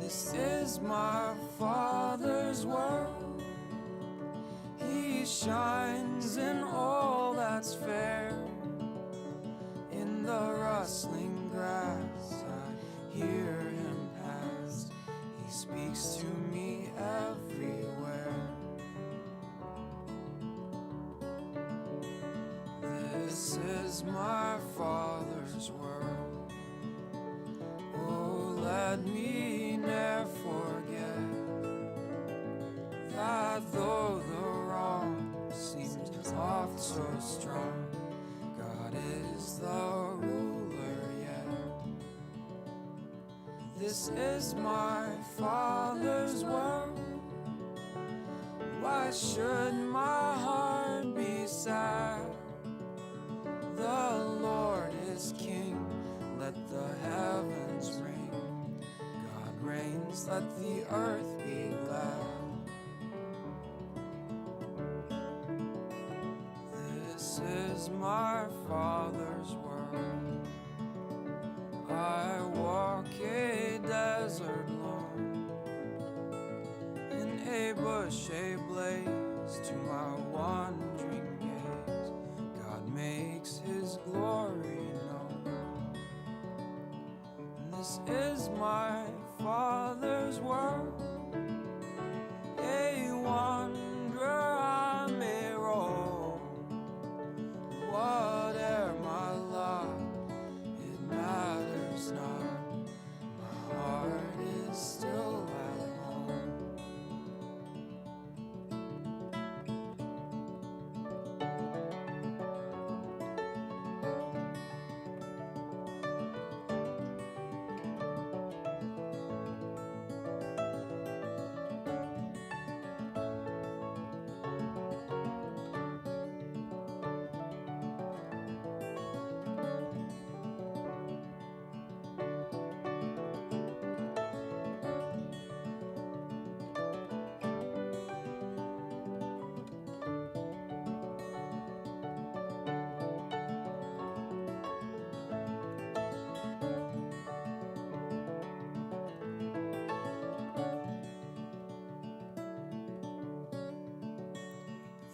This is my Father's world. He shines in all that's fair. In the rustling grass, I hear him pass. He speaks to me everywhere. This is my Father's world. Oh, let me never forget that though the wrong seems oft so strong, God is the ruler yet. This is my Father's world. Why should my heart be sad? The Lord is King, let the heavens ring. God reigns, let the earth be glad. This is my Father's world. I walk a desert lone, in a bush ablaze to my wandering gaze. God makes his glory known. This is my Father's world. A wanderer I may roam. Whate'er my lot, it matters not. My heart is still at home.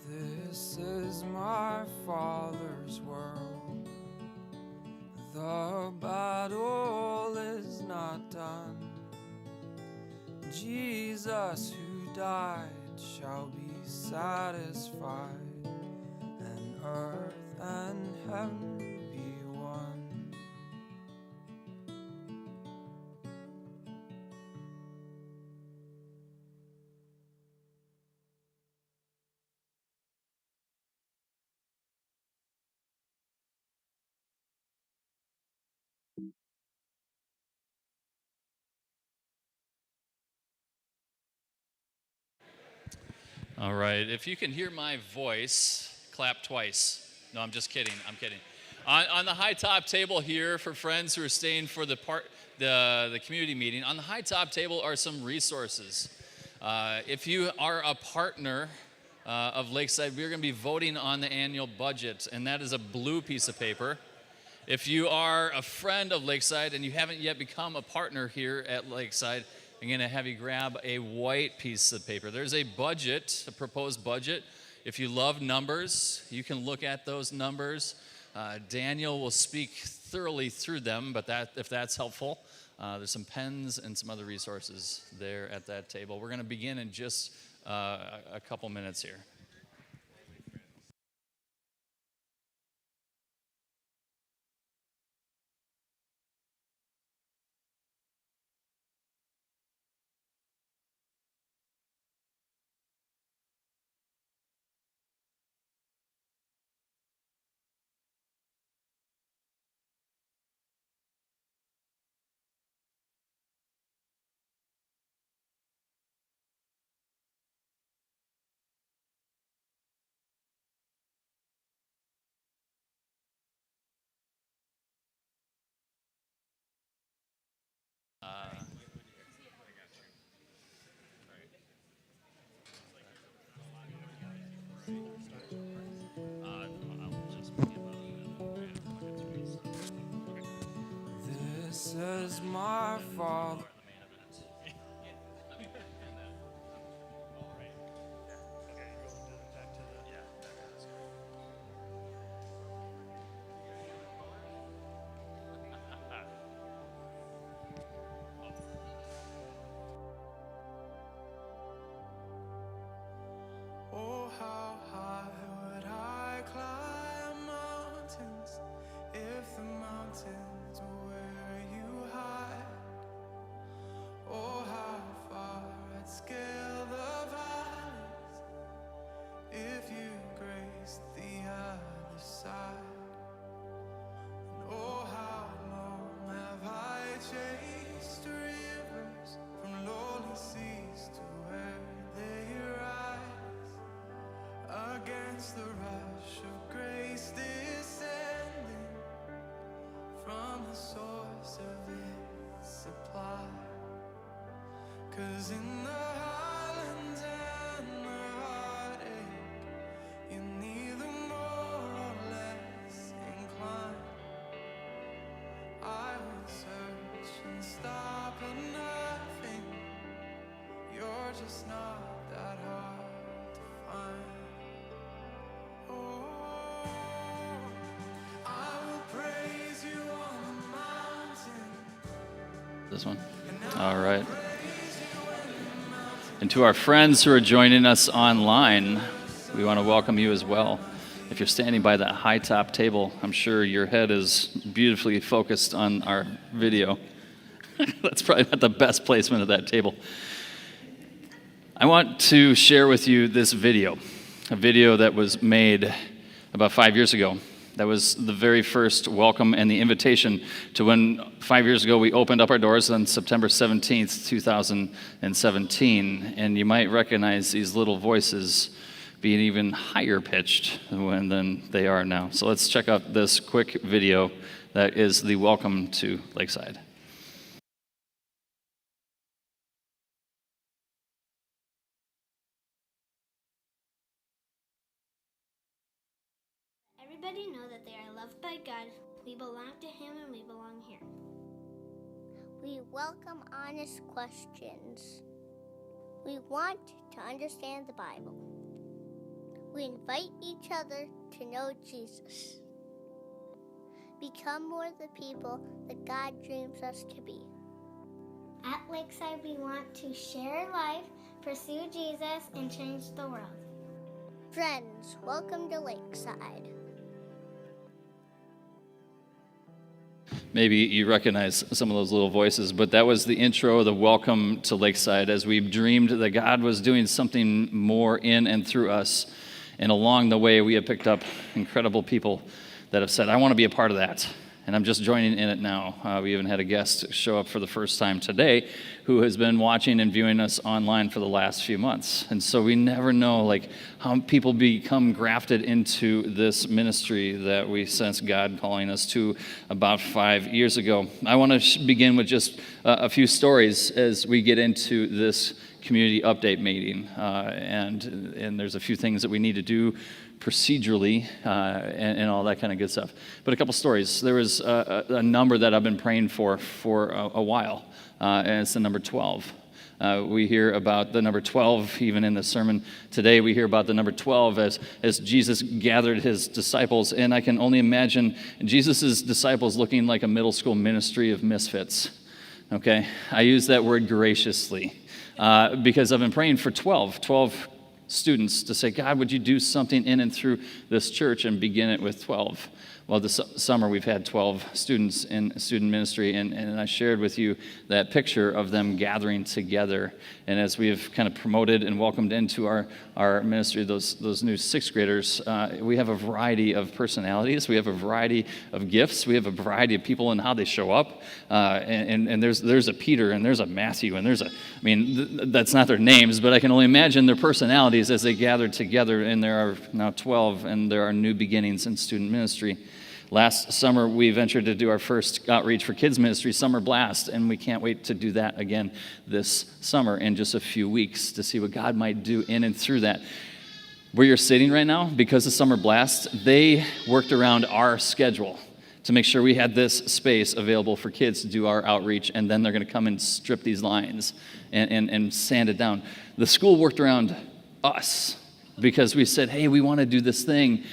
This is my Father's world. The battle is not done. Jesus who died shall be satisfied, and earth and heaven be one. All right, if you can hear my voice, clap twice. No, I'm just kidding. I'm kidding. On the high top table here, for friends who are staying for the community meeting, on the high top table are some resources. If you are a partner of Lakeside, we're going to be voting on the annual budget, and that is a blue piece of paper. If you are a friend of Lakeside and you haven't yet become a partner here at Lakeside, I'm going to have you grab a white piece of paper. There's a budget, a proposed budget. If you love numbers, you can look at those numbers. Daniel will speak thoroughly through them, but if that's helpful, there's some pens and some other resources there at that table. We're going to begin in just a couple minutes here. This is my Father. 'Cause in the highlands and the heartache, you're neither more or less inclined. I would search and stop at nothing. You're just not that hard to find. Oh, I will praise you on the mountain. This one. All right. And to our friends who are joining us online, we want to welcome you as well. If you're standing by that high top table, I'm sure your head is beautifully focused on our video. That's probably not the best placement of that table. I want to share with you this video, a video that was made about 5 years ago. That was the very first welcome and the invitation to when 5 years ago we opened up our doors on September 17th, 2017. And you might recognize these little voices being even higher pitched than they are now. So let's check out this quick video that is the welcome to Lakeside. Everybody know that they are loved by God. We belong to Him and we belong here. We welcome honest questions. We want to understand the Bible. We invite each other to know Jesus. Become more the people that God dreams us to be. At Lakeside, we want to share life, pursue Jesus, and change the world. Friends, welcome to Lakeside. Maybe you recognize some of those little voices, but that was the intro, the welcome to Lakeside, as we dreamed that God was doing something more in and through us. And along the way, we have picked up incredible people that have said, I want to be a part of that. And I'm just joining in it now. We even had a guest show up for the first time today who has been watching and viewing us online for the last few months. And so we never know how people become grafted into this ministry that we sense God calling us to about 5 years ago. I want to begin with just a few stories as we get into this community update meeting. And there's a few things that we need to do procedurally and all that kind of good stuff. But a couple stories. There was a number that I've been praying for a while, and it's the number 12. We hear about the number 12 even in the sermon today. We hear about the number 12 as Jesus gathered his disciples, and I can only imagine Jesus' disciples looking like a middle school ministry of misfits. Okay? I use that word graciously because I've been praying for 12 students to say, God, would you do something in and through this church, and begin it with 12. Well, this summer we've had 12 students in student ministry, and I shared with you that picture of them gathering together. And as we've kind of promoted and welcomed into our ministry those new sixth graders, we have a variety of personalities, we have a variety of gifts, we have a variety of people and how they show up. And there's a Peter, and there's a Matthew, and that's not their names, but I can only imagine their personalities as they gather together. And there are now 12, and there are new beginnings in student ministry. Last summer, we ventured to do our first outreach for kids ministry, Summer Blast, and we can't wait to do that again this summer in just a few weeks to see what God might do in and through that. Where you're sitting right now, because of Summer Blast, they worked around our schedule to make sure we had this space available for kids to do our outreach, and then they're going to come and strip these lines and sand it down. The school worked around us because we said, hey, we want to do this thing.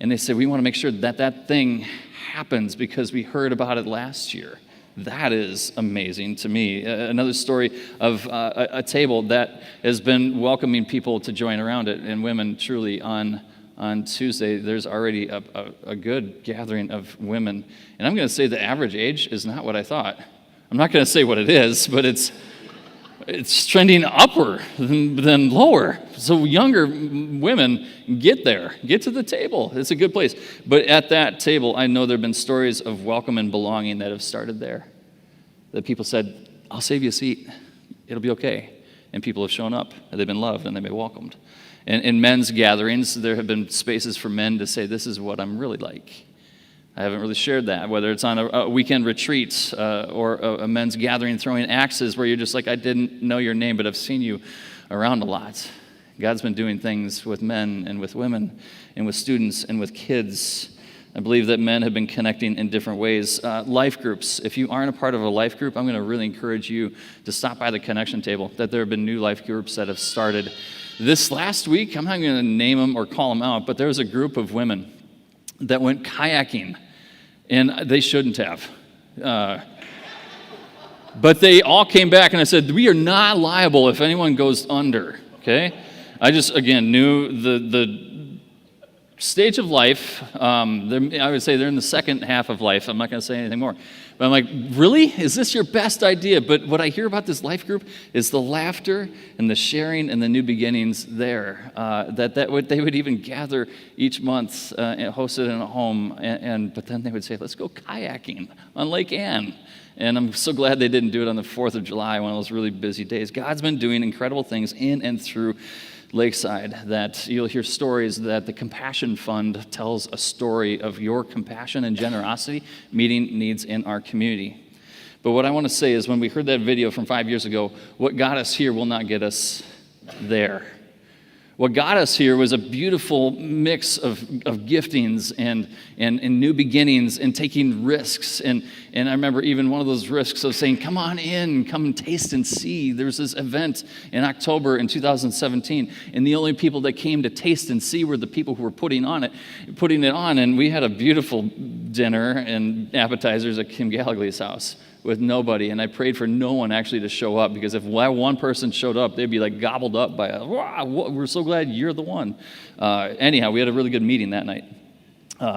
And they said, we want to make sure that thing happens because we heard about it last year. That is amazing to me. Another story of a table that has been welcoming people to join around it, and women truly on Tuesday, there's already a good gathering of women. And I'm going to say the average age is not what I thought. I'm not going to say what it is, but it's trending upward than lower. So younger women, get there. Get to the table. It's a good place. But at that table, I know there have been stories of welcome and belonging that have started there. That people said, I'll save you a seat. It'll be okay. And people have shown up, and they've been loved, and they've been welcomed. And in men's gatherings, there have been spaces for men to say, this is what I'm really like. I haven't really shared that, whether it's on a weekend retreat or a men's gathering throwing axes where you're just like, I didn't know your name, but I've seen you around a lot. God's been doing things with men and with women and with students and with kids. I believe that men have been connecting in different ways. Life groups. If you aren't a part of a life group, I'm going to really encourage you to stop by the connection table, that there have been new life groups that have started. This last week, I'm not going to name them or call them out, but there was a group of women that went kayaking, and they shouldn't have. But they all came back, and I said, we are not liable if anyone goes under, okay? I just, again, knew the stage of life. I would say they're in the second half of life. I'm not going to say anything more. But I'm like, really? Is this your best idea? But what I hear about this life group is the laughter and the sharing and the new beginnings there. They would even gather each month and host it in a home. But then they would say, let's go kayaking on Lake Ann. And I'm so glad they didn't do it on the 4th of July, one of those really busy days. God's been doing incredible things in and through Lakeside, that you'll hear stories that the Compassion Fund tells a story of your compassion and generosity meeting needs in our community. But what I want to say is, when we heard that video from 5 years ago, what got us here will not get us there. What got us here was a beautiful mix of giftings and new beginnings and taking risks. And I remember even one of those risks of saying, come on in, come and taste and see. There was this event in October in 2017, and the only people that came to taste and see were the people who were putting it on. And we had a beautiful dinner and appetizers at Kim Gallagher's house with nobody, and I prayed for no one actually to show up, because if one person showed up, they'd be like gobbled up by wow, we're so glad you're the one. Anyhow, we had a really good meeting that night.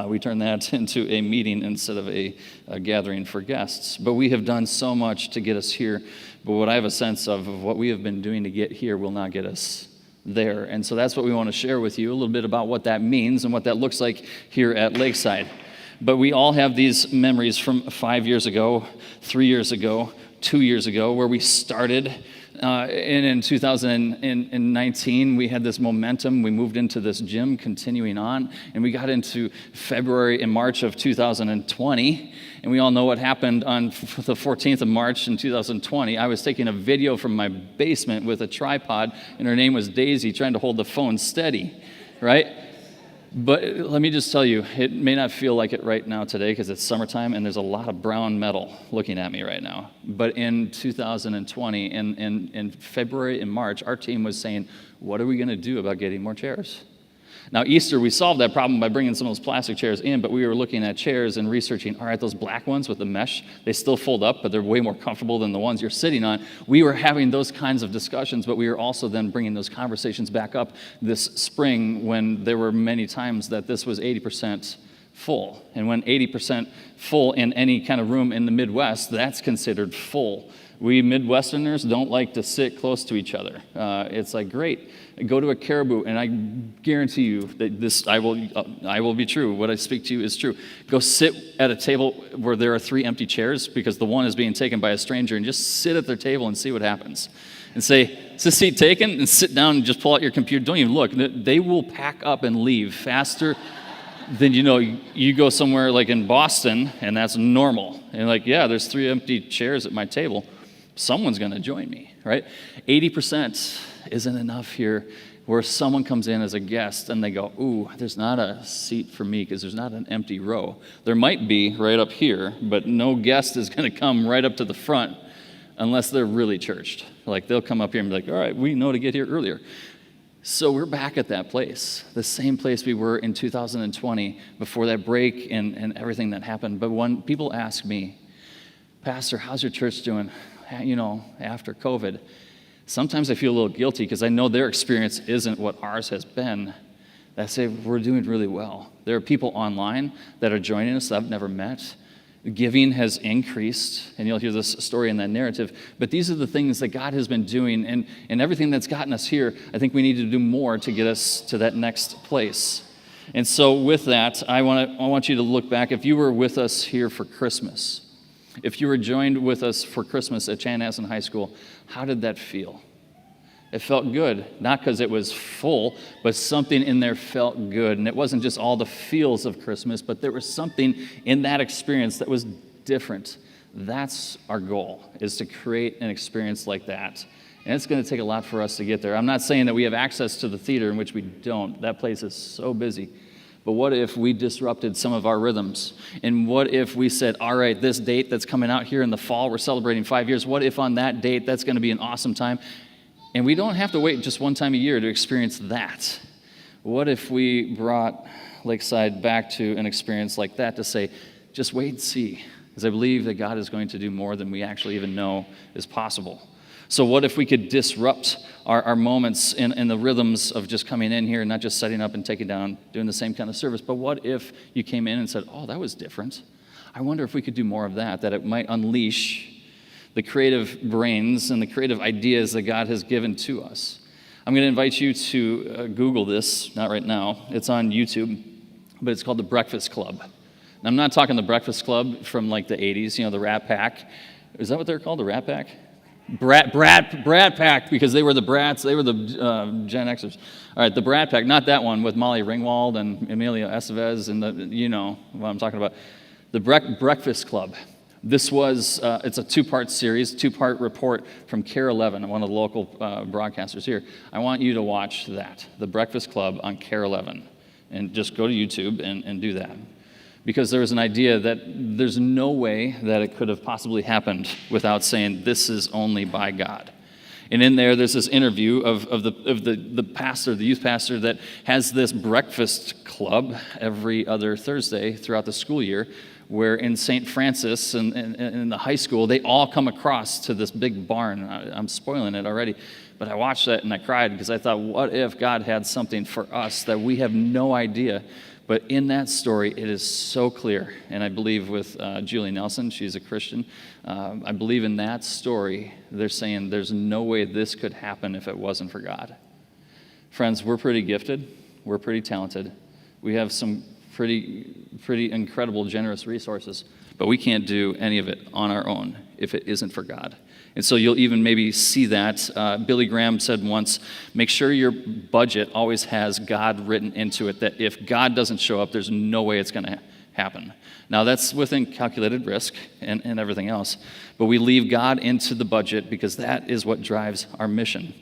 We turned that into a meeting instead of a gathering for guests. But we have done so much to get us here. But what I have a sense of what we have been doing to get here will not get us there. And so that's what we want to share with you, a little bit about what that means and what that looks like here at Lakeside. But we all have these memories from 5 years ago, 3 years ago, 2 years ago, where we started. And in 2019, we had this momentum. We moved into this gym, continuing on. And we got into February and March of 2020. And we all know what happened on the 14th of March in 2020. I was taking a video from my basement with a tripod, and her name was Daisy, trying to hold the phone steady, right? But let me just tell you, it may not feel like it right now today because it's summertime and there's a lot of brown metal looking at me right now. But in 2020, in February and March, our team was saying, what are we going to do about getting more chairs? Now, Easter, we solved that problem by bringing some of those plastic chairs in, but we were looking at chairs and researching, all right, those black ones with the mesh, they still fold up, but they're way more comfortable than the ones you're sitting on. We were having those kinds of discussions, but we were also then bringing those conversations back up this spring, when there were many times that this was 80% full. And when 80% full in any kind of room in the Midwest, that's considered full. We Midwesterners don't like to sit close to each other. It's like, great, go to a Caribou, and I guarantee you that this, I will be true. What I speak to you is true. Go sit at a table where there are 3 empty chairs because the one is being taken by a stranger, and just sit at their table and see what happens. And say, is this seat taken? And sit down and just pull out your computer. Don't even look. They will pack up and leave faster than you go somewhere like in Boston, and that's normal. And like, yeah, there's 3 empty chairs at my table. Someone's going to join me, right? 80% isn't enough here, where someone comes in as a guest and they go, ooh, there's not a seat for me because there's not an empty row. There might be right up here, but no guest is going to come right up to the front unless they're really churched. Like, they'll come up here and be like, all right, we know to get here earlier. So we're back at that place, the same place we were in 2020 before that break and everything that happened. But when people ask me, Pastor, how's your church doing? After COVID, sometimes I feel a little guilty because I know their experience isn't what ours has been. I say, we're doing really well. There are people online that are joining us that I've never met. Giving has increased, and you'll hear this story in that narrative. But these are the things that God has been doing, and everything that's gotten us here, I think we need to do more to get us to that next place. And so with that, I want you to look back. If you were with us here for Christmas, if you were joined with us for Christmas at Chanhassen High School, how did that feel? It felt good, not because it was full, but something in there felt good. And it wasn't just all the feels of Christmas, but there was something in that experience that was different. That's our goal, is to create an experience like that. And it's going to take a lot for us to get there. I'm not saying that we have access to the theater, in which we don't. That place is so busy. But what if we disrupted some of our rhythms? And what if we said, all right, this date that's coming out here in the fall, we're celebrating 5 years. What if on that date, that's going to be an awesome time? And we don't have to wait just one time a year to experience that. What if we brought Lakeside back to an experience like that to say, just wait and see, because I believe that God is going to do more than we actually even know is possible. So what if we could disrupt our moments in the rhythms of just coming in here and not just setting up and taking down, doing the same kind of service, but what if you came in and said, oh, that was different. I wonder if we could do more of that it might unleash the creative brains and the creative ideas that God has given to us. I'm going to invite you to Google this, not right now. It's on YouTube, but it's called The Breakfast Club. And I'm not talking The Breakfast Club from like the 80s, the Rat Pack. Is that what they're called, the Rat Pack? Brat Pack, because they were the brats, they were the Gen Xers. All right, the Brat Pack, not that one with Molly Ringwald and Emilio Estevez and you know what I'm talking about. The Breakfast Club. This was, it's a two-part series, two-part report from KARE 11, one of the local broadcasters here. I want you to watch that, The Breakfast Club on KARE 11, and just go to YouTube and do that. Because there was an idea that there's no way that it could have possibly happened without saying, this is only by God. And in there's this interview of the pastor, the youth pastor, that has this breakfast club every other Thursday throughout the school year, where in St. Francis and in the high school, they all come across to this big barn. I'm spoiling it already, but I watched that and I cried because I thought, what if God had something for us that we have no idea? But in that story, it is so clear. And I believe with Julie Nelson, she's a Christian, I believe in that story, they're saying there's no way this could happen if it wasn't for God. Friends, we're pretty gifted. We're pretty talented. We have some pretty incredible, generous resources. But we can't do any of it on our own if it isn't for God. And so you'll even maybe see that. Billy Graham said once, make sure your budget always has God written into it, that if God doesn't show up, there's no way it's going to happen. Now, that's within calculated risk and everything else. But we leave God into the budget because that is what drives our mission.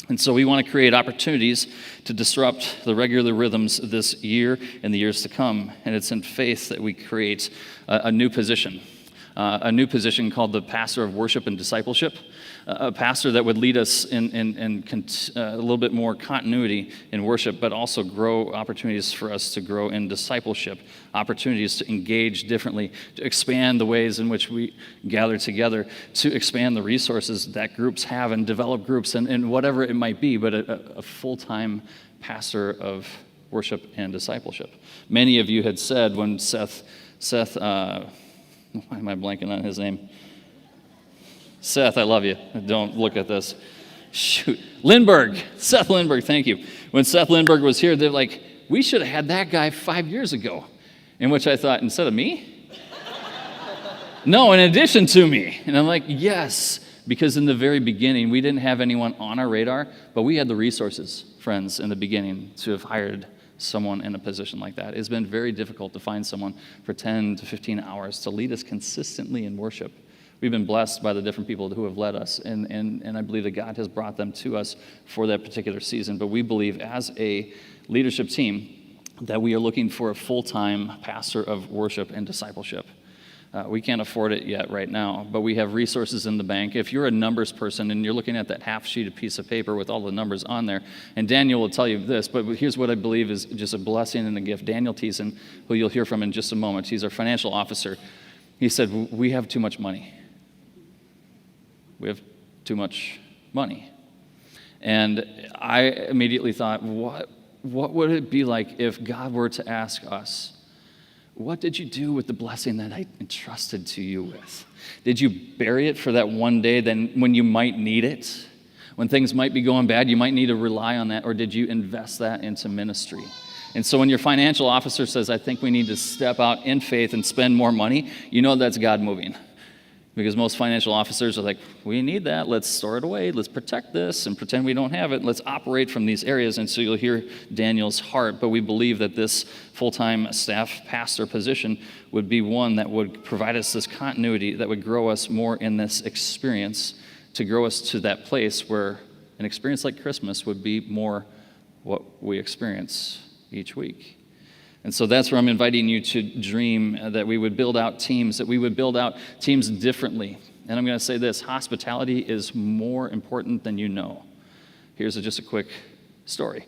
And so we want to create opportunities to disrupt the regular rhythms this year and the years to come. And it's in faith that we create a new position called the pastor of worship and discipleship, a pastor that would lead us in a little bit more continuity in worship, but also grow opportunities for us to grow in discipleship, opportunities to engage differently, to expand the ways in which we gather together, to expand the resources that groups have and develop groups and whatever it might be, but a full-time pastor of worship and discipleship. Many of you had said when Seth, why am I blanking on his name? Seth, I love you. Don't look at this. Shoot. Seth Lindbergh, thank you. When Seth Lindbergh was here, they're like, we should have had that guy 5 years ago. In which I thought, instead of me? No, in addition to me. And I'm like, yes, because in the very beginning, we didn't have anyone on our radar, but we had the resources, friends, in the beginning to have hired someone in a position like that. It's been very difficult to find someone for 10 to 15 hours to lead us consistently in worship. We've been blessed by the different people who have led us, and I believe that God has brought them to us for that particular season. But we believe as a leadership team that we are looking for a full-time pastor of worship and discipleship. We can't afford it yet right now, but we have resources in the bank. If you're a numbers person and you're looking at that half-sheet piece of paper with all the numbers on there, and Daniel will tell you this, but here's what I believe is just a blessing and a gift. Daniel Thiessen, who you'll hear from in just a moment, he's our financial officer. He said, we have too much money. We have too much money. And I immediately thought, what would it be like if God were to ask us, what did you do with the blessing that I entrusted to you with? Did you bury it for that one day then when you might need it? When things might be going bad, you might need to rely on that, or did you invest that into ministry? And so when your financial officer says, I think we need to step out in faith and spend more money, you know that's God moving. Because most financial officers are like, we need that, let's store it away, let's protect this and pretend we don't have it, let's operate from these areas. And so you'll hear Daniel's heart, but we believe that this full-time staff pastor position would be one that would provide us this continuity, that would grow us more in this experience, to grow us to that place where an experience like Christmas would be more what we experience each week. And so that's where I'm inviting you to dream that we would build out teams, that we would build out teams differently. And I'm going to say this, hospitality is more important than you know. Here's just a quick story.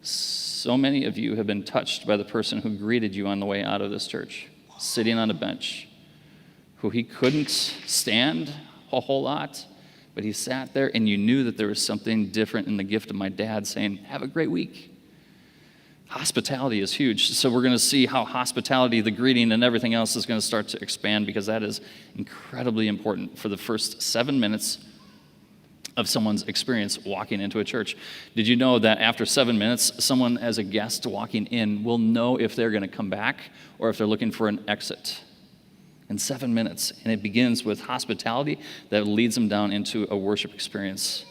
So many of you have been touched by the person who greeted you on the way out of this church, sitting on a bench, who he couldn't stand a whole lot, but he sat there and you knew that there was something different in the gift of my dad saying, have a great week. Hospitality is huge. So we're going to see how hospitality, the greeting, and everything else is going to start to expand, because that is incredibly important for the first 7 minutes of someone's experience walking into a church. Did you know that after 7 minutes, someone as a guest walking in will know if they're going to come back or if they're looking for an exit? In 7 minutes. And it begins with hospitality that leads them down into a worship experience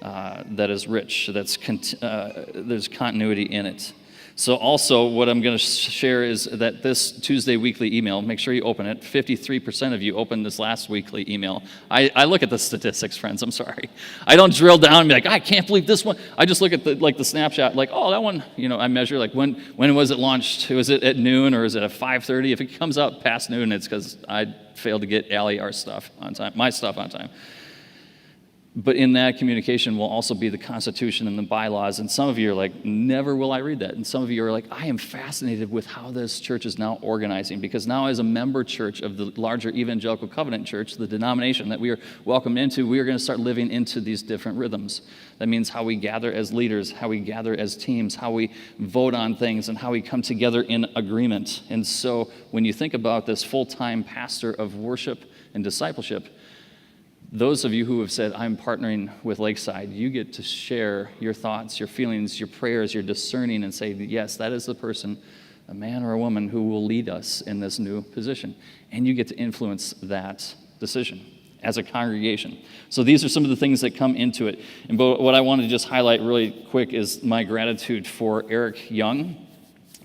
that is rich, there's continuity in it. So also what I'm going to share is that this Tuesday weekly email, make sure you open it. 53% of you opened this last weekly email. I look at the statistics, friends, I'm sorry. I don't drill down and be like, I can't believe this one. I just look at the snapshot, like, oh, that one, I measure, like, when was it launched? Was it at noon or is it at 5:30? If it comes out past noon, it's because I failed to get Allie our stuff on time, my stuff on time. But in that communication will also be the Constitution and the bylaws. And some of you are like, never will I read that. And some of you are like, I am fascinated with how this church is now organizing. Because now as a member church of the larger Evangelical Covenant Church, the denomination that we are welcomed into, we are going to start living into these different rhythms. That means how we gather as leaders, how we gather as teams, how we vote on things, and how we come together in agreement. And so when you think about this full-time pastor of worship and discipleship, those of you who have said, I'm partnering with Lakeside, you get to share your thoughts, your feelings, your prayers, your discerning, and say, yes, that is the person, a man or a woman, who will lead us in this new position. And you get to influence that decision as a congregation. So these are some of the things that come into it. And what I want to just highlight really quick is my gratitude for Eric Young,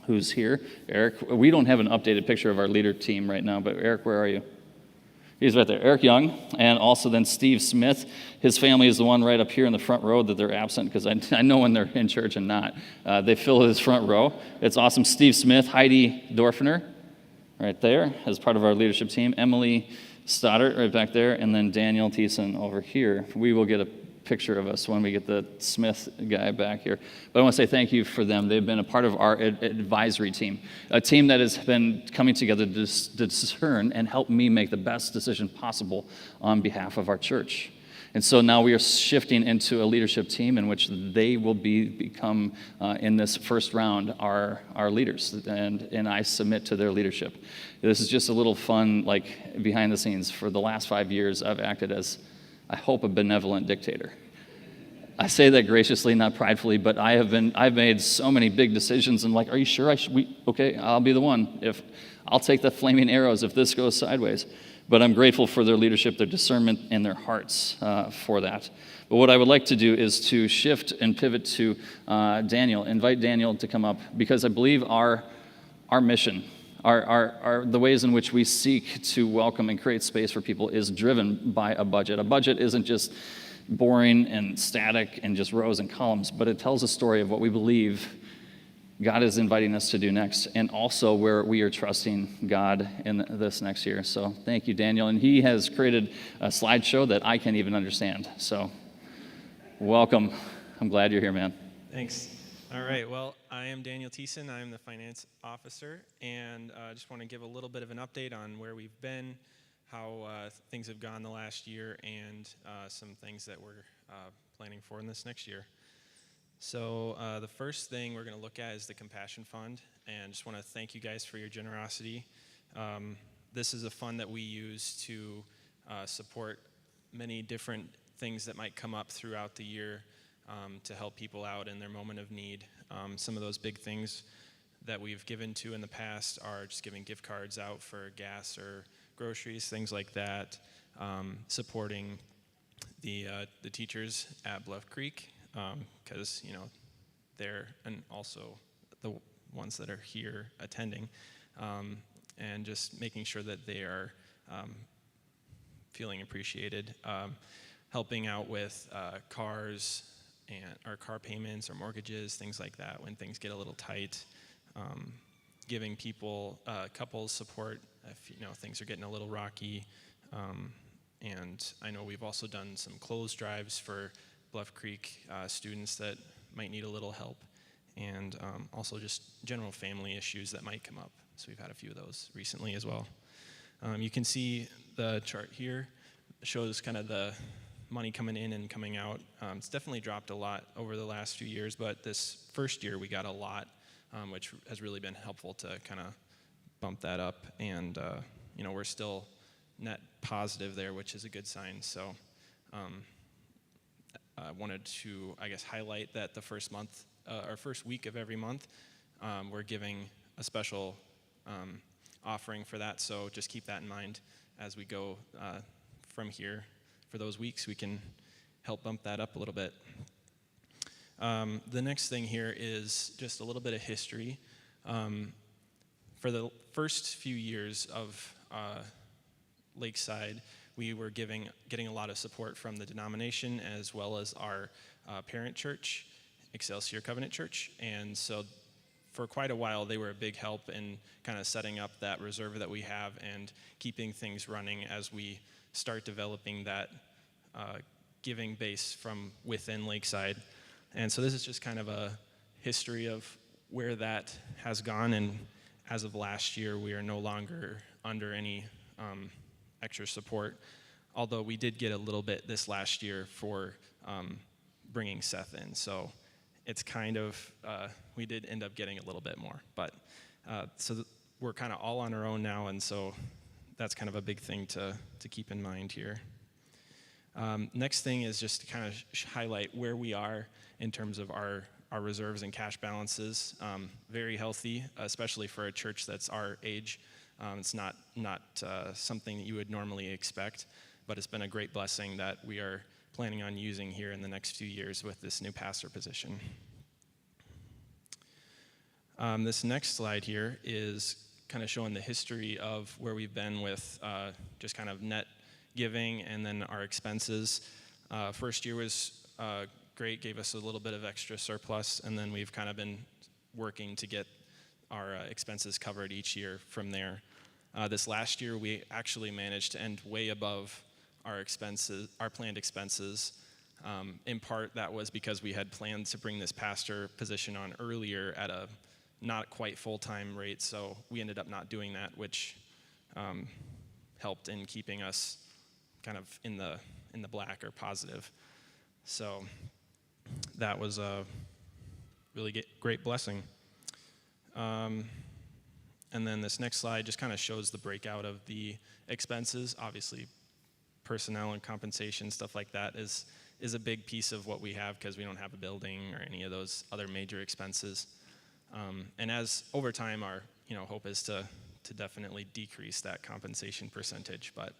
who's here. Eric, we don't have an updated picture of our leader team right now, but Eric, where are you? He's right there, Eric Young, and also then Steve Smith. His family is the one right up here in the front row that they're absent, because I know when they're in church and not. They fill his front row. It's awesome. Steve Smith, Heidi Dorfner, right there, as part of our leadership team. Emily Stoddard, right back there, and then Daniel Thiessen over here. We will get a picture of us when we get the Smith guy back here. But I want to say thank you for them. They've been a part of our advisory team, a team that has been coming together to discern and help me make the best decision possible on behalf of our church. And so now we are shifting into a leadership team in which they will become in this first round, our leaders, and I submit to their leadership. This is just a little fun, like, behind the scenes. For the last 5 years, I've acted as, I hope, a benevolent dictator. I say that graciously, not pridefully, but I've made so many big decisions, and like, are you sure okay, I'll be the one. I'll take the flaming arrows if this goes sideways. But I'm grateful for their leadership, their discernment, and their hearts for that. But what I would like to do is to shift and pivot to Daniel, invite Daniel to come up, because I believe our mission, the ways in which we seek to welcome and create space for people is driven by a budget. A budget isn't just boring and static and just rows and columns, but it tells a story of what we believe God is inviting us to do next, and also where we are trusting God in this next year. So thank you, Daniel. And he has created a slideshow that I can't even understand. So welcome. I'm glad you're here, man. Thanks. All right, well, I am Daniel Thiessen. I'm the finance officer, and I just want to give a little bit of an update on where we've been, how things have gone the last year, and some things that we're planning for in this next year. So the first thing we're going to look at is the Compassion Fund, and just want to thank you guys for your generosity. This is a fund that we use to support many different things that might come up throughout the year to help people out in their moment of need. Some of those big things that we've given to in the past are just giving gift cards out for gas or groceries, things like that, supporting the teachers at Bluff Creek, because they're, and also the ones that are here attending, and just making sure that they are feeling appreciated, helping out with cars and our car payments or mortgages, things like that when things get a little tight, giving people couples support if things are getting a little rocky, and I know we've also done some clothes drives for Bluff Creek students that might need a little help, and also just general family issues that might come up. So we've had a few of those recently as well. You can see the chart here shows kind of the money coming in and coming out. It's definitely dropped a lot over the last few years, but this first year we got a lot, which has really been helpful to kind of bump that up. And we're still net positive there, which is a good sign. So I wanted to, highlight that the first month, our first week of every month, we're giving a special offering for that. So just keep that in mind as we go from here. For those weeks, we can help bump that up a little bit. The next thing here is just a little bit of history. For the first few years of Lakeside, we were getting a lot of support from the denomination as well as our parent church, Excelsior Covenant Church. And so for quite a while, they were a big help in kind of setting up that reserve that we have and keeping things running as we start developing that giving base from within Lakeside. And so this is just kind of a history of where that has gone. And as of last year, we are no longer under any extra support, although we did get a little bit this last year for bringing Seth in. So it's kind of, we did end up getting a little bit more. But we're kind of all on our own now, and so that's kind of a big thing to keep in mind here. Next thing is just to kind of highlight where we are in terms of our reserves and cash balances. Very healthy, especially for a church that's our age. It's not something that you would normally expect, but it's been a great blessing that we are planning on using here in the next few years with this new pastor position. This next slide here is kind of showing the history of where we've been with just kind of net giving and then our expenses. First year was great, gave us a little bit of extra surplus, and then we've kind of been working to get our expenses covered each year from there. This last year, we actually managed to end way above our expenses, our planned expenses. In part, that was because we had planned to bring this pastor position on earlier at a not quite full-time rate, so we ended up not doing that, which helped in keeping us kind of in the black or positive. So that was a really great blessing. And then this next slide just kind of shows the breakout of the expenses. Obviously, personnel and compensation, stuff like that is a big piece of what we have because we don't have a building or any of those other major expenses. And as over time, our hope is to definitely decrease that compensation percentage. But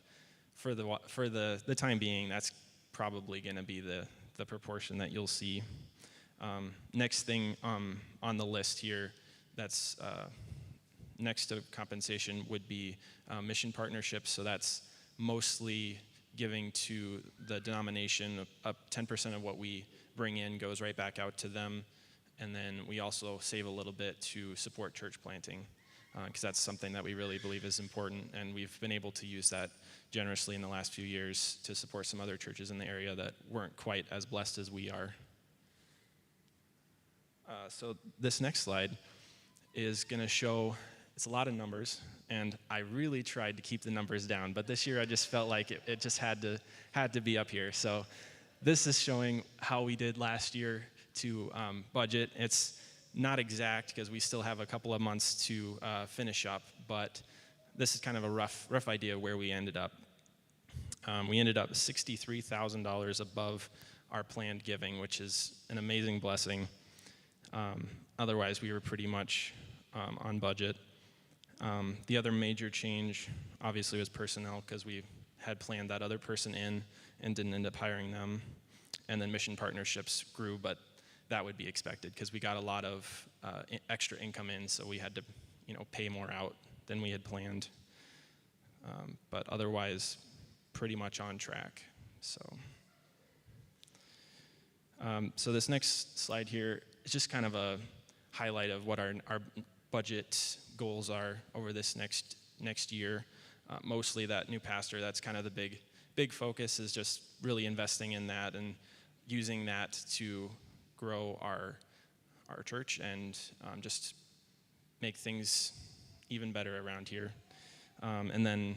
for the time being, that's probably going to be the proportion that you'll see. Next thing on the list here that's next to compensation would be mission partnerships. So that's mostly giving to the denomination. Up 10% of what we bring in goes right back out to them. And then we also save a little bit to support church planting, because that's something that we really believe is important. And we've been able to use that generously in the last few years to support some other churches in the area that weren't quite as blessed as we are. So this next slide is going to show, it's a lot of numbers, and I really tried to keep the numbers down, but this year I just felt like it just had to be up here. So this is showing how we did last year to budget. It's not exact because we still have a couple of months to finish up, but this is kind of a rough idea of where we ended up. We ended up $63,000 above our planned giving, which is an amazing blessing. Otherwise, we were pretty much on budget. The other major change, obviously, was personnel, because we had planned that other person in and didn't end up hiring them. And then mission partnerships grew, but that would be expected because we got a lot of extra income in, so we had to, pay more out than we had planned. But otherwise, pretty much on track. So this next slide here is just kind of a highlight of what our budget goals are over this next year. Mostly that new pastor, that's kind of the big focus, is just really investing in that and using that to grow our church and just make things even better around here. And then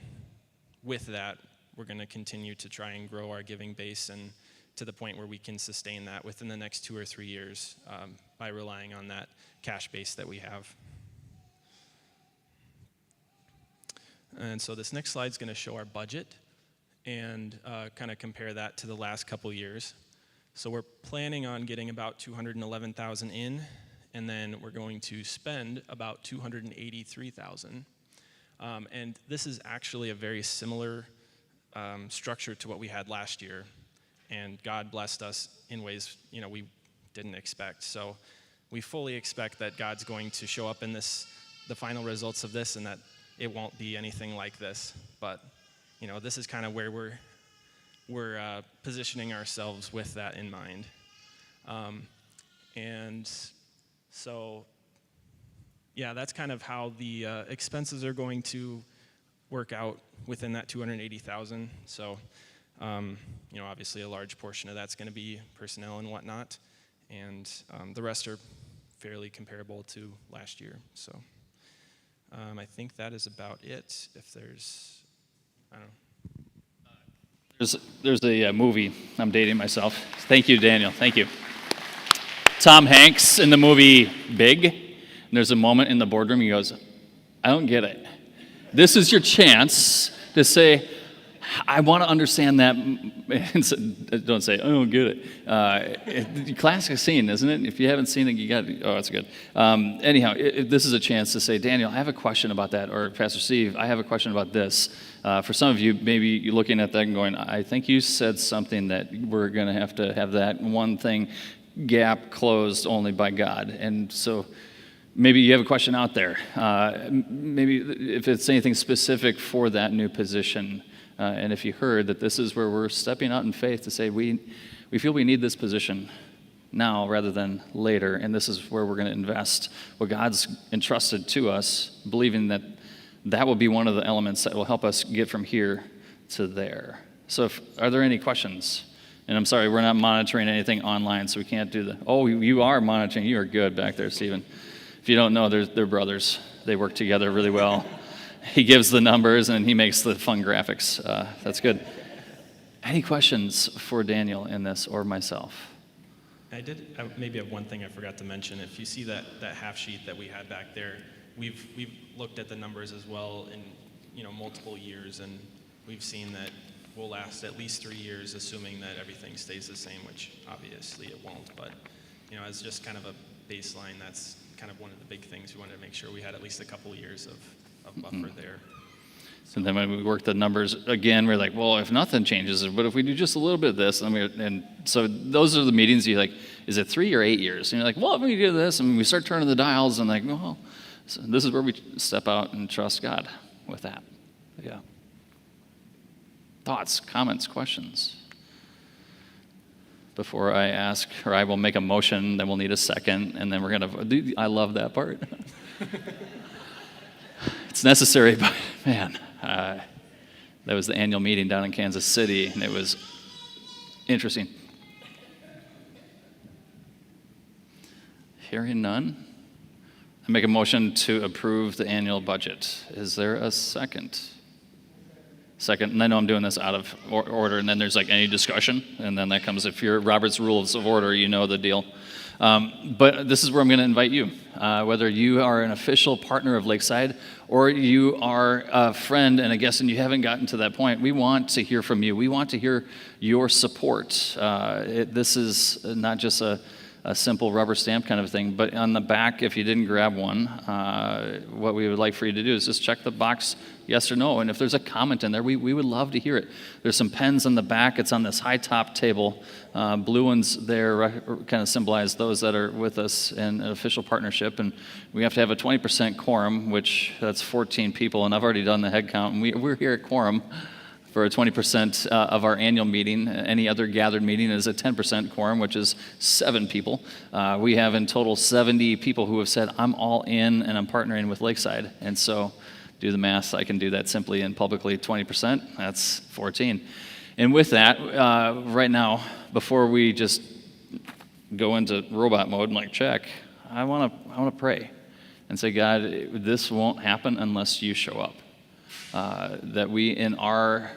with that, we're going to continue to try and grow our giving base and to the point where we can sustain that within the next 2 or 3 years by relying on that cash base that we have. And so this next slide is going to show our budget and kind of compare that to the last couple years. So we're planning on getting about $211,000 in, and then we're going to spend about $283,000. And this is actually a very similar structure to what we had last year, and God blessed us in ways we didn't expect. So we fully expect that God's going to show up in the final results of this, and that it won't be anything like this. But this is kind of where we're positioning ourselves with that in mind. And so, yeah, that's kind of how the expenses are going to work out within that $280,000. So, obviously a large portion of that's going to be personnel and whatnot, and the rest are fairly comparable to last year. So, I think that is about it. If there's, I don't know. There's a movie. I'm dating myself. Thank you, Daniel. Thank you. Tom Hanks in the movie Big. And there's a moment in the boardroom. He goes, "I don't get it. This is your chance to say, I want to understand that." Don't say, "I don't get it." Classic scene, isn't it? If you haven't seen it, you got to. Oh, that's good. Anyhow, this is a chance to say, "Daniel, I have a question about that," or "Pastor Steve, I have a question about this." For some of you, maybe you're looking at that and going, "I think you said something that we're going to have that one thing gap closed only by God." And so maybe you have a question out there. Maybe if it's anything specific for that new position. And if you heard that this is where we're stepping out in faith to say we feel we need this position now rather than later, and this is where we're going to invest what God's entrusted to us, believing that will be one of the elements that will help us get from here to there. So are there any questions? And I'm sorry, we're not monitoring anything online, so we can't do the, oh, you are monitoring. You are good back there, Stephen. If you don't know, they're brothers. They work together really well. He gives the numbers and he makes the fun graphics. That's good. Any questions for Daniel in this or myself? I maybe have one thing I forgot to mention. If you see that half sheet that we had back there, we've looked at the numbers as well in multiple years, and we've seen that we'll last at least 3 years, assuming that everything stays the same, which obviously it won't. But as just kind of a baseline, that's kind of one of the big things we wanted to make sure we had at least a couple of years of buffer there. So then when we work the numbers again, we're like, well, if nothing changes, but if we do just a little bit of this, and so those are the meetings you're like, is it 3 or 8 years? And you're like, well, if we do this, and we start turning the dials, and like, well, so this is where we step out and trust God with that. Yeah. Thoughts, comments, questions? Before I ask, or I will make a motion, then we'll need a second, and then we're going to, I love that part. It's necessary, but man, that was the annual meeting down in Kansas City, and it was interesting. Hearing none, I make a motion to approve the annual budget. Is there a second? Second, and I know I'm doing this out of order, and then there's like any discussion, and then that comes, if you're Robert's Rules of Order, you know the deal. But this is where I'm going to invite you, whether you are an official partner of Lakeside or you are a friend and a guest and you haven't gotten to that point. We want to hear from you. We want to hear your support. This is not just a a simple rubber stamp kind of thing. But on the back, if you didn't grab one, what we would like for you to do is just check the box yes or no. And if there's a comment in there, we would love to hear it. There's some pens on the back. It's on this high top table. Blue ones there kind of symbolize those that are with us in an official partnership. And we have to have a 20% quorum, which that's 14 people. And I've already done the head count. And we're here at quorum for a 20% of our annual meeting. Any other gathered meeting is a 10% quorum, which is 7 people. We have in total 70 people who have said, I'm all in and I'm partnering with Lakeside. And so do the math. I can do that simply and publicly. 20%, that's 14. And with that, right now, before we just go into robot mode and like check, I want to pray and say, God, this won't happen unless you show up. That we, in our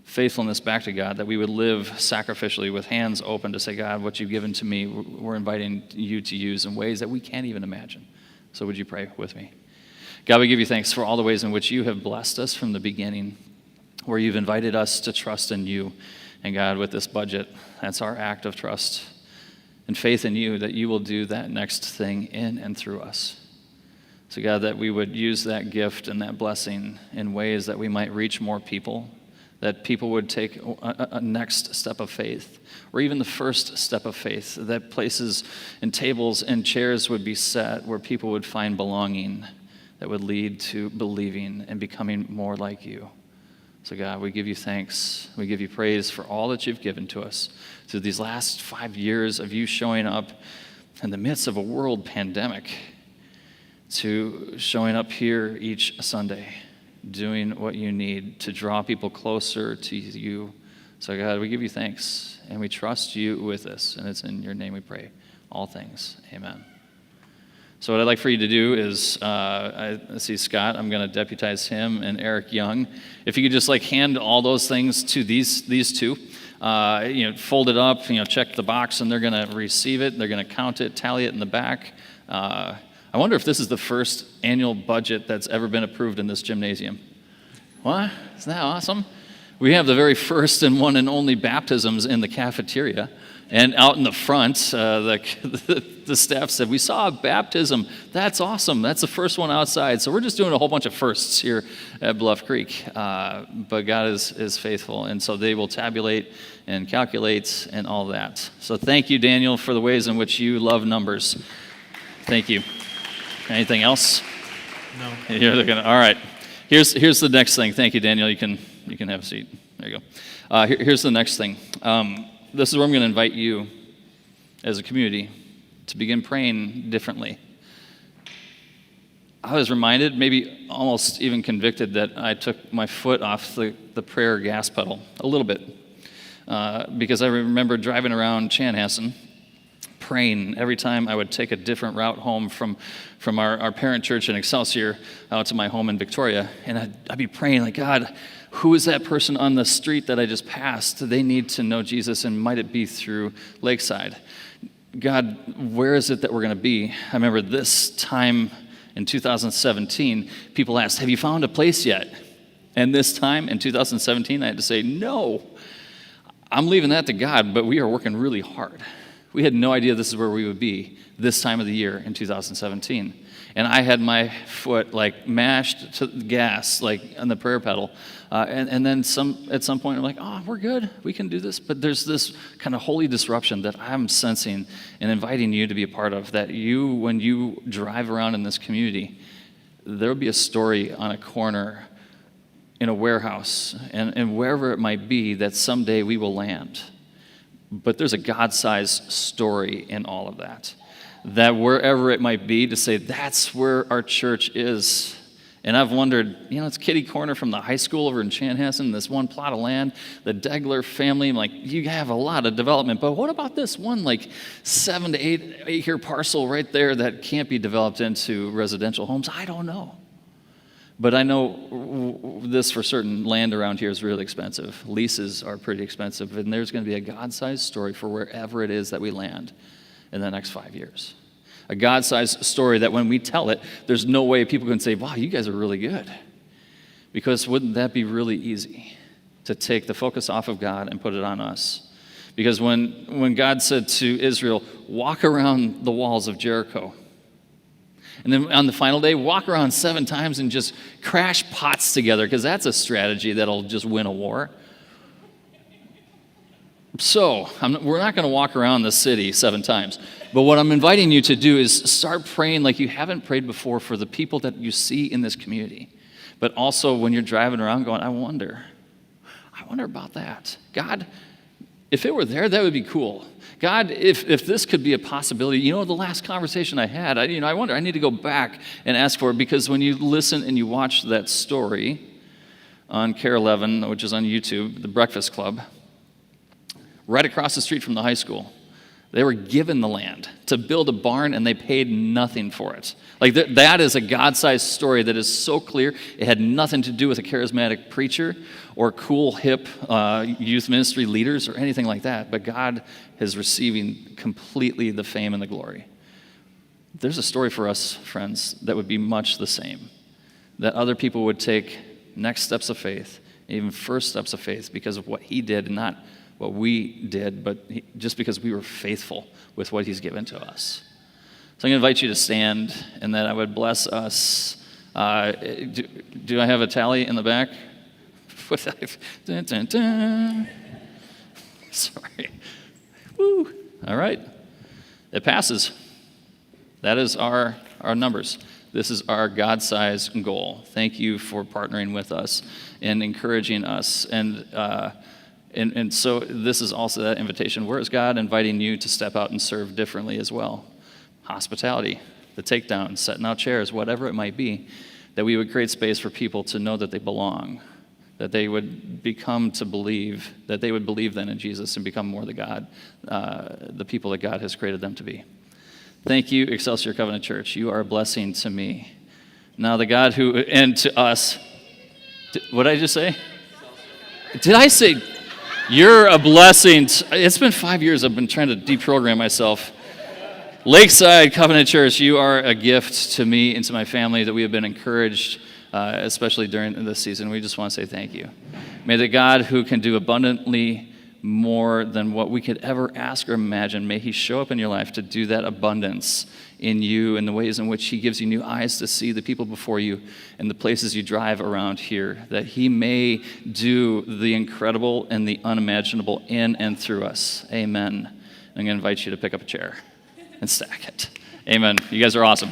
faithfulness back to God, that we would live sacrificially with hands open to say, God, what you've given to me, we're inviting you to use in ways that we can't even imagine. So would you pray with me? God, we give you thanks for all the ways in which you have blessed us from the beginning, where you've invited us to trust in you. And God, with this budget, that's our act of trust and faith in you that you will do that next thing in and through us. So God, that we would use that gift and that blessing in ways that we might reach more people, that people would take a next step of faith, or even the first step of faith, that places and tables and chairs would be set where people would find belonging that would lead to believing and becoming more like you. So God, we give you thanks. We give you praise for all that you've given to us through these last 5 years of you showing up in the midst of a world pandemic, to showing up here each Sunday, doing what you need to draw people closer to you. So God, we give you thanks, and we trust you with this, and it's in your name we pray all things. Amen. So what I'd like for you to do is, I see Scott, I'm going to deputize him, and Eric Young. If you could just like hand all those things to these two, fold it up, check the box, and they're going to receive it. They're going to count it, tally it in the back. I wonder if this is the first annual budget that's ever been approved in this gymnasium. What? Isn't that awesome? We have the very first and one and only baptisms in the cafeteria. And out in the front, the staff said, we saw a baptism. That's awesome. That's the first one outside. So we're just doing a whole bunch of firsts here at Bluff Creek. But God is faithful. And so they will tabulate and calculate and all that. So thank you, Daniel, for the ways in which you love numbers. Thank you. Anything else? No. You're looking, all right. Here's the next thing. Thank you, Daniel. You can have a seat. There you go. Here's the next thing. This is where I'm going to invite you as a community to begin praying differently. I was reminded, maybe almost even convicted, that I took my foot off the prayer gas pedal a little bit because I remember driving around Chanhassen praying every time I would take a different route home from our parent church in Excelsior out to my home in Victoria, and I'd be praying like, God, who is that person on the street that I just passed? They need to know Jesus, and might it be through Lakeside? God, where is it that we're going to be? I remember this time in 2017, people asked, have you found a place yet? And this time in 2017, I had to say, no. I'm leaving that to God, but we are working really hard. We had no idea this is where we would be this time of the year in 2017. And I had my foot like mashed to the gas, like on the prayer pedal. And then at some point I'm like, oh, we're good. We can do this. But there's this kind of holy disruption that I'm sensing and inviting you to be a part of, that when you drive around in this community, there'll be a story on a corner in a warehouse and wherever it might be that someday we will land. But there's a God-sized story in all of that. That wherever it might be, to say that's where our church is. And I've wondered, it's kitty corner from the high school over in Chanhassen, this one plot of land, the Degler family. I'm like, you have a lot of development, but what about this one 7 to 8 acre parcel right there that can't be developed into residential homes? I don't know. But I know this for certain, land around here is really expensive. Leases are pretty expensive, and there's going to be a God-sized story for wherever it is that we land in the next 5 years. A God-sized story that when we tell it, there's no way people can say, wow, you guys are really good. Because wouldn't that be really easy to take the focus off of God and put it on us? Because when God said to Israel, walk around the walls of Jericho, and then on the final day, walk around 7 times and just crash pots together, because that's a strategy that'll just win a war. So, we're not going to walk around the city 7 times. But what I'm inviting you to do is start praying like you haven't prayed before for the people that you see in this community. But also when you're driving around going, I wonder about that. God, if it were there, that would be cool. God, if this could be a possibility, the last conversation I had, I wonder, I need to go back and ask for it, because when you listen and you watch that story on Care 11, which is on YouTube, The Breakfast Club, right across the street from the high school, they were given the land to build a barn, and they paid nothing for it. Like that is a God-sized story that is so clear. It had nothing to do with a charismatic preacher or cool, hip youth ministry leaders or anything like that. But God is receiving completely the fame and the glory. There's a story for us, friends, that would be much the same. That other people would take next steps of faith, even first steps of faith, because of what he did, and not what we did, but just because we were faithful with what he's given to us. So I'm going to invite you to stand, and that I would bless us. Do I have a tally in the back? Dun, dun, dun. Sorry. Woo. All right. It passes. That is our numbers. This is our God-sized goal. Thank you for partnering with us and encouraging us. And so this is also that invitation. Where is God inviting you to step out and serve differently as well? Hospitality, the takedown, setting out chairs, whatever it might be, that we would create space for people to know that they belong, that they would become to believe, that they would believe then in Jesus and become more the people that God has created them to be. Thank you, Excelsior Covenant Church. You are a blessing to me. Now the God who, and to us, what did I just say? Did I say... You're a blessing. It's been 5 years I've been trying to deprogram myself. Lakeside Covenant Church, you are a gift to me and to my family that we have been encouraged, especially during this season. We just want to say thank you. May the God who can do abundantly more than what we could ever ask or imagine, may he show up in your life to do that abundance in you and the ways in which he gives you new eyes to see the people before you and the places you drive around here, that he may do the incredible and the unimaginable in and through us. Amen. I'm going to invite you to pick up a chair and stack it. Amen. You guys are awesome.